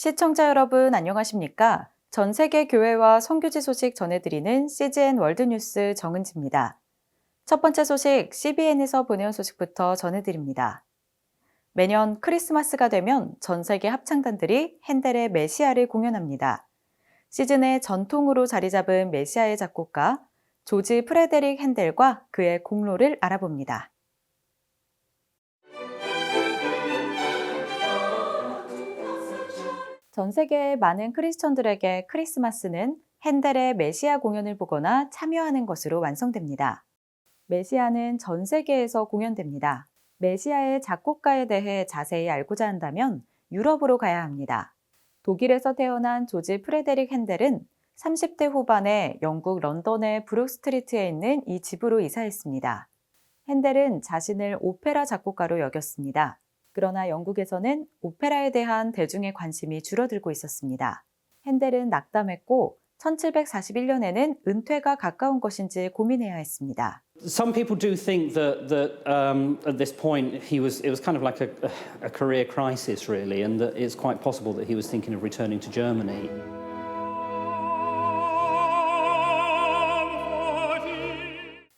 시청자 여러분 안녕하십니까? 전 세계 교회와 선교지 소식 전해드리는 CGN 월드뉴스 정은지입니다. 첫 번째 소식 CBN에서 보내온 소식부터 전해드립니다. 매년 크리스마스가 되면 전 세계 합창단들이 핸델의 메시아를 공연합니다. 시즌의 전통으로 자리 잡은 메시아의 작곡가 조지 프레데릭 핸델과 그의 공로를 알아봅니다. 전 세계의 많은 크리스천들에게 크리스마스는 핸델의 메시아 공연을 보거나 참여하는 것으로 완성됩니다. 메시아는 전 세계에서 공연됩니다. 메시아의 작곡가에 대해 자세히 알고자 한다면 유럽으로 가야 합니다. 독일에서 태어난 조지 프레데릭 핸델은 30대 후반에 영국 런던의 브룩스트리트에 있는 이 집으로 이사했습니다. 핸델은 자신을 오페라 작곡가로 여겼습니다. 그러나 영국에서는 오페라에 대한 대중의 관심이 줄어들고 있었습니다. 핸델은 낙담했고 1741년에는 은퇴가 가까운 것인지 고민해야 했습니다. Some people do think that at this point it was kind of like a career crisis really, and that it's quite possible that he was thinking of returning to Germany.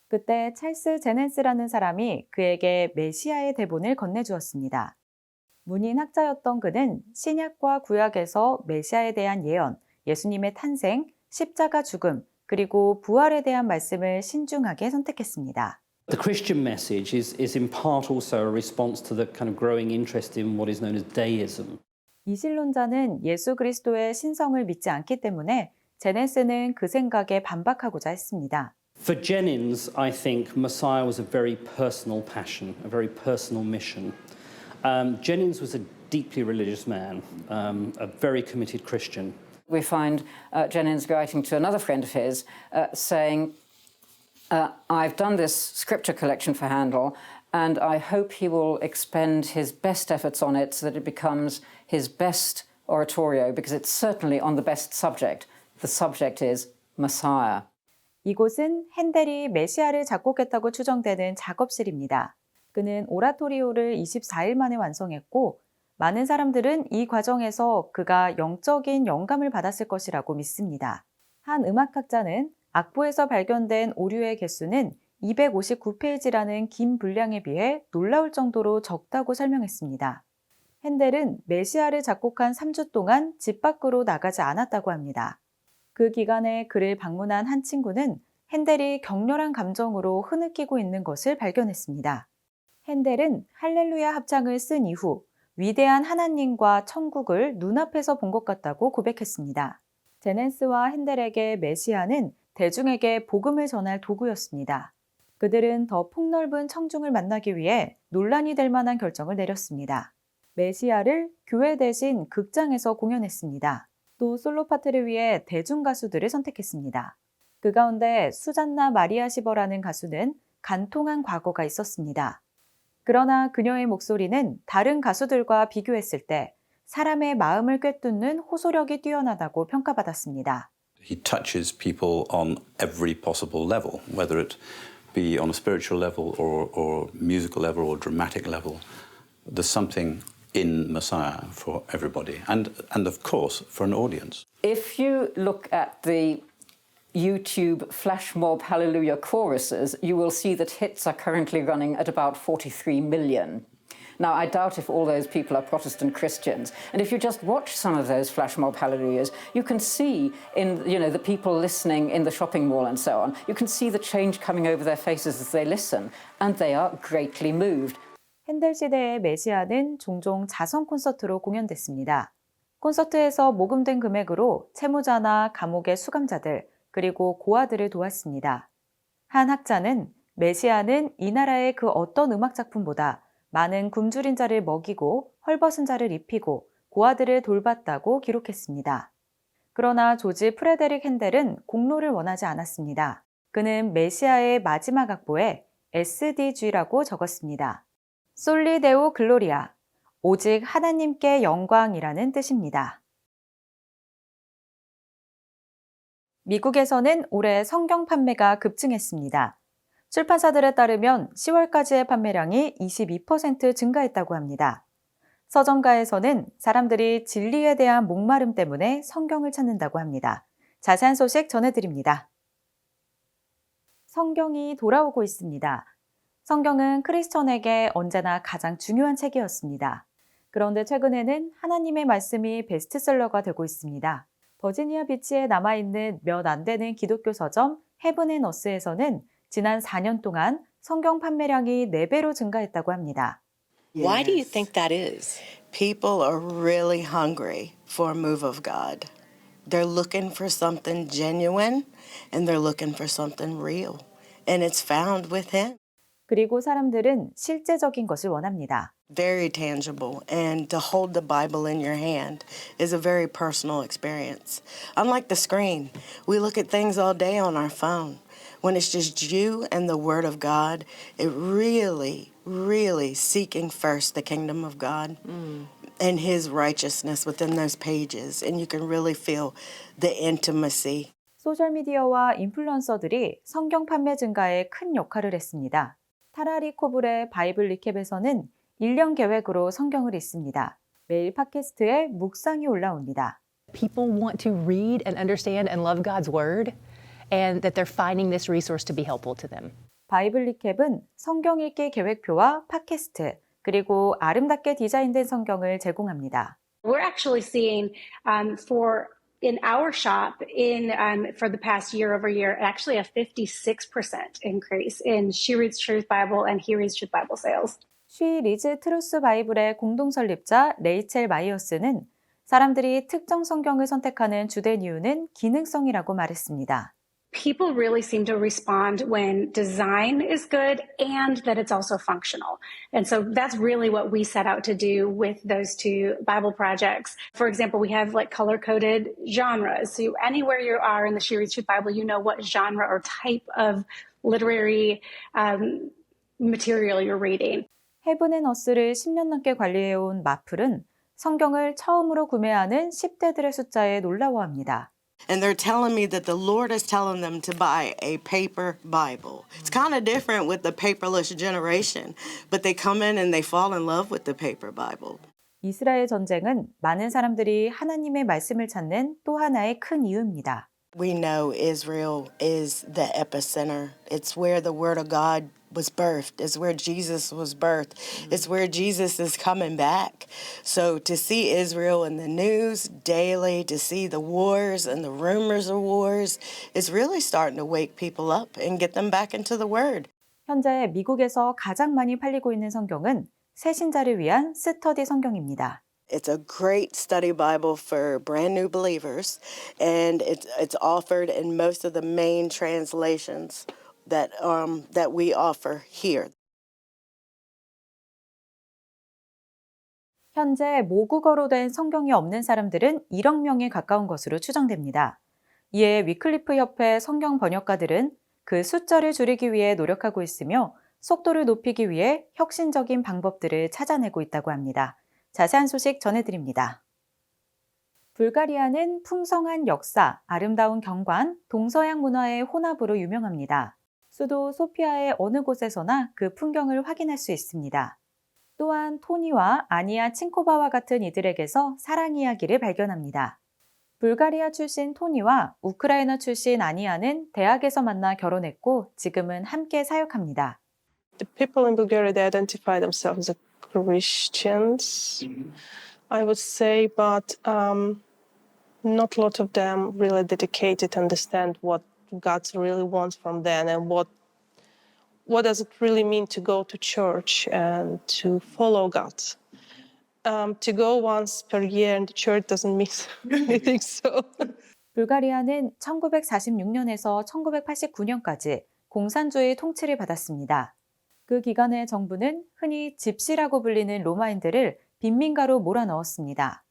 그때 찰스 제넨스라는 사람이 그에게 메시아의 대본을 건네주었습니다. 문인학자였던 그는 신약과 구약에서 메시아에 대한 예언, 예수님의 탄생, 십자가 죽음, 그리고 부활에 대한 말씀을 신중하게 선택했습니다. The Christian message is in part also a response to the kind of growing interest in what is known as deism. 이신론자는 예수 그리스도의 신성을 믿지 않기 때문에 제넨스는 그 생각에 반박하고자 했습니다. For Jennings, I think Messiah was a very personal passion, a very personal mission. Jennings was a deeply religious man, a very committed Christian. We find Jennings writing to another friend of his saying, I've done this scripture collection for Handel, and I hope he will expend his best efforts on it so that it becomes his best oratorio, because it's certainly on the best subject. The subject is Messiah. 이곳은 핸델이 메시아를 작곡했다고 추정되는 작업실입니다. 그는 오라토리오를 24일 만에 완성했고 많은 사람들은 이 과정에서 그가 영적인 영감을 받았을 것이라고 믿습니다. 한 음악학자는 악보에서 발견된 오류의 개수는 259페이지라는 긴 분량에 비해 놀라울 정도로 적다고 설명했습니다. 핸델은 메시아를 작곡한 3주 동안 집 밖으로 나가지 않았다고 합니다. 그 기간에 그를 방문한 한 친구는 핸델이 격렬한 감정으로 흐느끼고 있는 것을 발견했습니다. 핸델은 할렐루야 합창을 쓴 이후 위대한 하나님과 천국을 눈앞에서 본 것 같다고 고백했습니다. 제넨스와 핸델에게 메시아는 대중에게 복음을 전할 도구였습니다. 그들은 더 폭넓은 청중을 만나기 위해 논란이 될 만한 결정을 내렸습니다. 메시아를 교회 대신 극장에서 공연했습니다. 또 솔로 파트를 위해 대중 가수들을 선택했습니다. 그 가운데 수잔나 마리아 시버라는 가수는 간통한 과거가 있었습니다. 그러나 그녀의 목소리는 다른 가수들과 비교했을 때 사람의 마음을 꿰뚫는 호소력이 뛰어나다고 평가받았습니다. He touches people on every possible level, whether it be on a spiritual level or musical level or dramatic level. There's something in Messiah for everybody and of course for an audience. If you look at the YouTube flash mob hallelujah choruses, you will see that hits are currently running at about 43 million. Now, I doubt if all those people are Protestant Christians. And if you just watch some of those flash mob hallelujahs, you can see in, the people listening in the shopping mall and so on, you can see the change coming over their faces as they listen, and they are greatly moved. 핸델 시대의 메시아는 종종 자선 콘서트로 공연됐습니다. 콘서트에서 모금된 금액으로 채무자나 감옥의 수감자들, 그리고 고아들을 도왔습니다. 한 학자는 메시아는 이 나라의 그 어떤 음악 작품보다 많은 굶주린 자를 먹이고 헐벗은 자를 입히고 고아들을 돌봤다고 기록했습니다. 그러나 조지 프레데릭 핸델은 공로를 원하지 않았습니다. 그는 메시아의 마지막 악보에 SDG라고 적었습니다. 솔리 데우 글로리아, 오직 하나님께 영광이라는 뜻입니다. 미국에서는 올해 성경 판매가 급증했습니다. 출판사들에 따르면 10월까지의 판매량이 22% 증가했다고 합니다. 서점가에서는 사람들이 진리에 대한 목마름 때문에 성경을 찾는다고 합니다. 자세한 소식 전해드립니다. 성경이 돌아오고 있습니다. 성경은 크리스천에게 언제나 가장 중요한 책이었습니다. 그런데 최근에는 하나님의 말씀이 베스트셀러가 되고 있습니다. 버지니아 비치에 남아있는 몇 안 되는 기독교 서점 헤븐앤어스에서는 지난 4년 동안 성경 판매량이 4배로 증가했다고 합니다. Why do you Yes. think that is? People are really hungry for a move of God. They're looking for something genuine and they're looking for something real. And it's found with Him. 그리고 사람들은 실제적인 것을 원합니다. Very tangible. And to hold the Bible in your hand is a very personal experience. Unlike the screen, we look at things all day on our phone. When it's just you and the Word of God, it really seeking first the kingdom of God and His righteousness within those pages. And you can really feel the intimacy. 소셜미디어와 인플루언서들이 성경 판매 증가에 큰 역할을 했습니다. 타라리 코블의 바이블 리캡에서는 1년 계획으로 성경을 읽습니다. 매일 팟캐스트에 묵상이 올라옵니다. People want to read and understand and love God's Word, and that they're finding this resource to be helpful to them. 바이블 리캡은 성경 읽기 계획표와 팟캐스트, 그리고 아름답게 디자인된 성경을 제공합니다. We're actually seeing in our shop for the past year over year, actually a 56% increase in She Reads Truth Bible and He Reads Truth Bible sales. She Reads Truth Bible의 공동 설립자 레이첼 마이어스는 사람들이 특정 성경을 선택하는 주된 이유는 기능성이라고 말했습니다. People really seem to respond when design is good and that it's also functional. And so that's really what we set out to do with those two Bible projects. For example, we have like color-coded genres. So anywhere you are in the She Reads Truth Bible, you know what genre or type of literary material you're reading. 헤븐앤어스를 10년 넘게 관리해온 마플은 성경을 처음으로 구매하는 10대들의 숫자에 놀라워합니다. And they're telling me that the Lord is telling them to buy a paper Bible. It's kind of different with the paperless generation, but they come in and they fall in love with the paper Bible. 이스라엘 전쟁은 많은 사람들이 하나님의 말씀을 찾는 또 하나의 큰 이유입니다. We know Israel is the epicenter. It's where the Word of God was birthed. It's where Jesus was birthed. It's where Jesus is coming back. So to see Israel in the news daily, to see the wars and the rumors of wars, is really starting to wake people up and get them back into the Word. 현재 미국에서 가장 많이 팔리고 있는 성경은 새신자를 위한 스터디 성경입니다. It's a great study Bible for brand new believers, and it's offered in most of the main translations that we offer here. 현재 모국어로 된 성경이 없는 사람들은 1억 명에 가까운 것으로 추정됩니다. 이에 위클리프 협회 성경 번역가들은 그 숫자를 줄이기 위해 노력하고 있으며 속도를 높이기 위해 혁신적인 방법들을 찾아내고 있다고 합니다. 자세한 소식 전해드립니다. 불가리아는 풍성한 역사, 아름다운 경관, 동서양 문화의 혼합으로 유명합니다. 수도 소피아의 어느 곳에서나 그 풍경을 확인할 수 있습니다. 또한 토니와 아니아 칭코바와 같은 이들에게서 사랑 이야기를 발견합니다. 불가리아 출신 토니와 우크라이나 출신 아니아는 대학에서 만나 결혼했고 지금은 함께 사역합니다. The people in Bulgaria, they identify themselves as Christians, I would say, but not a lot of them really dedicated to understand what God really wants from them and what does it really mean to go to church and to follow God. To go once per year in the church doesn't mean anything. So. 불가리아는 1946년에서 1989년까지 공산주의 통치를 받았습니다. 그 기간의 정부는 흔히 집시라고 불리는 로마인들을 빈민가로 몰아넣었습니다.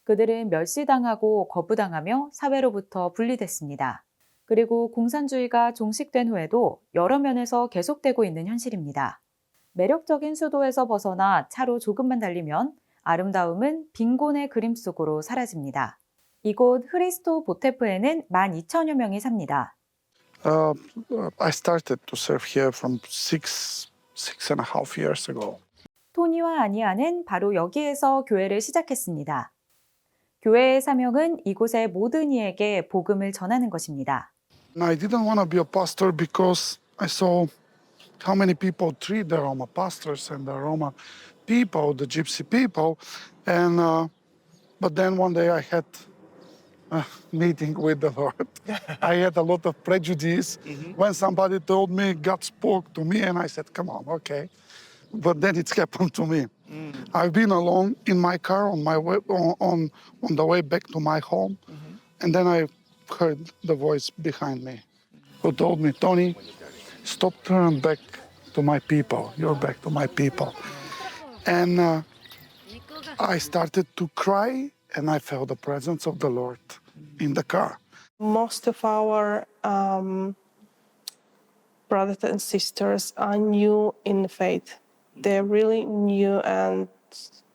그들은 멸시당하고 거부당하며 사회로부터 분리됐습니다. 그리고 공산주의가 종식된 후에도 여러 면에서 계속되고 있는 현실입니다. 매력적인 수도에서 벗어나 차로 조금만 달리면 아름다움은 빈곤의 그림 속으로 사라집니다. 이곳 흐리스토 보테프에는 12,000여 명이 삽니다. I started to serve here from six and a half years ago. 토니와 아니아는 바로 여기에서 교회를 시작했습니다. 교회의 사명은 이곳의 모든 이에게 복음을 전하는 것입니다. I didn't want to be a pastor because I saw how many people treat the Roma pastors and the Roma people, the Gypsy people, and but then one day I had a meeting with the Lord. I had a lot of prejudice when somebody told me God spoke to me, and I said, "Come on, okay." But then it's happened to me. I've been alone in my car on my way on the way back to my home, and then I heard the voice behind me, who told me, "Tony, stop turning back to my people. You're back to my people." And I started to cry, and I felt the presence of the Lord in the car. Most of our brothers and sisters are new in the faith. They're really new, and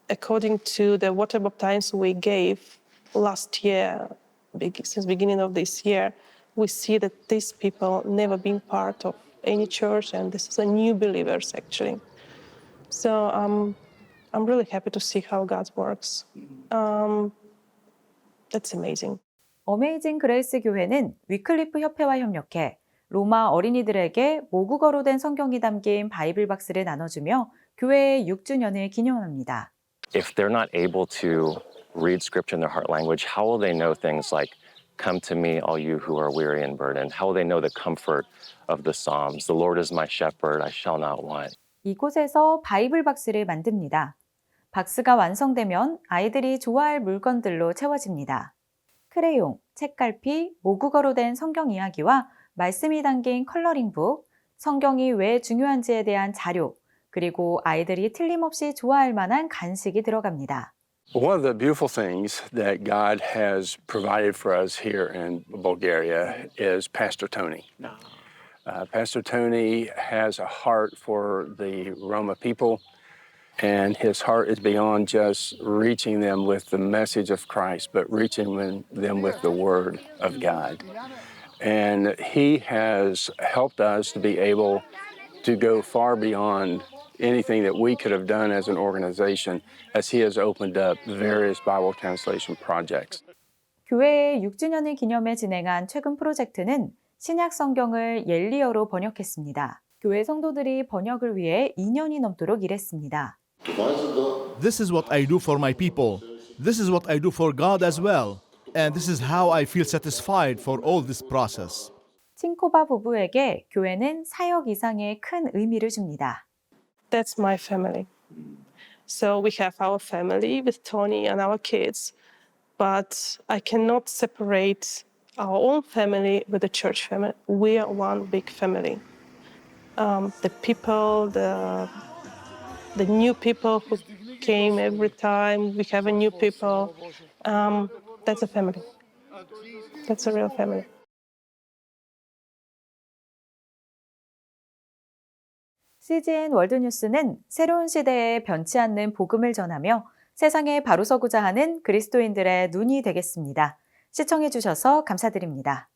according to the water baptism we gave last year, since beginning of this year, we see that these people never been part of any church, and this is a new believers actually. So I'm really happy to see how God works. That's amazing. 어메이징 그레이스 교회는 위클리프 협회와 협력해 로마 어린이들에게 모국어로 된 성경이 담긴 바이블 박스를 나눠주며 교회의 6주년을 기념합니다. If they're not able to read scripture in their heart language, how will they know things like, "Come to me, all you who are weary and burdened"? How will they know the comfort of the Psalms? "The Lord is my shepherd, I shall not want." 이곳에서 바이블 박스를 만듭니다. 박스가 완성되면 아이들이 좋아할 물건들로 채워집니다. 크레용, 책갈피, 모국어로 된 성경 이야기와 말씀이 담긴 컬러링북, 성경이 왜 중요한지에 대한 자료, 그리고 아이들이 틀림없이 좋아할 만한 간식이 들어갑니다. One of the beautiful things that God has provided for us here in Bulgaria is Pastor Tony. Pastor Tony has a heart for the Roma people, and his heart is beyond just reaching them with the message of Christ, but reaching them with the Word of God. And he has helped us to be able to go far beyond anything that we could have done as an organization, as he has opened up various Bible translation projects. 교회의 6주년을 기념해 진행한 최근 프로젝트는 신약 성경을 옐리어로 번역했습니다. 교회 성도들이 번역을 위해 2년이 넘도록 일했습니다. This is what I do for my people. This is what I do for God as well. And this is how I feel satisfied for all this process. 칭코바 부부에게 교회는 사역 이상의 큰 의미를 줍니다. That's my family. So we have our family with Tony and our kids, but I cannot separate our own family with the church family. We are one big family. The people, the new people who came every time we have a new people. That's a family. That's a real family. CGN 월드뉴스는 새로운 시대에 변치 않는 복음을 전하며 세상에 바로 서고자 하는 그리스도인들의 눈이 되겠습니다. 시청해주셔서 감사드립니다.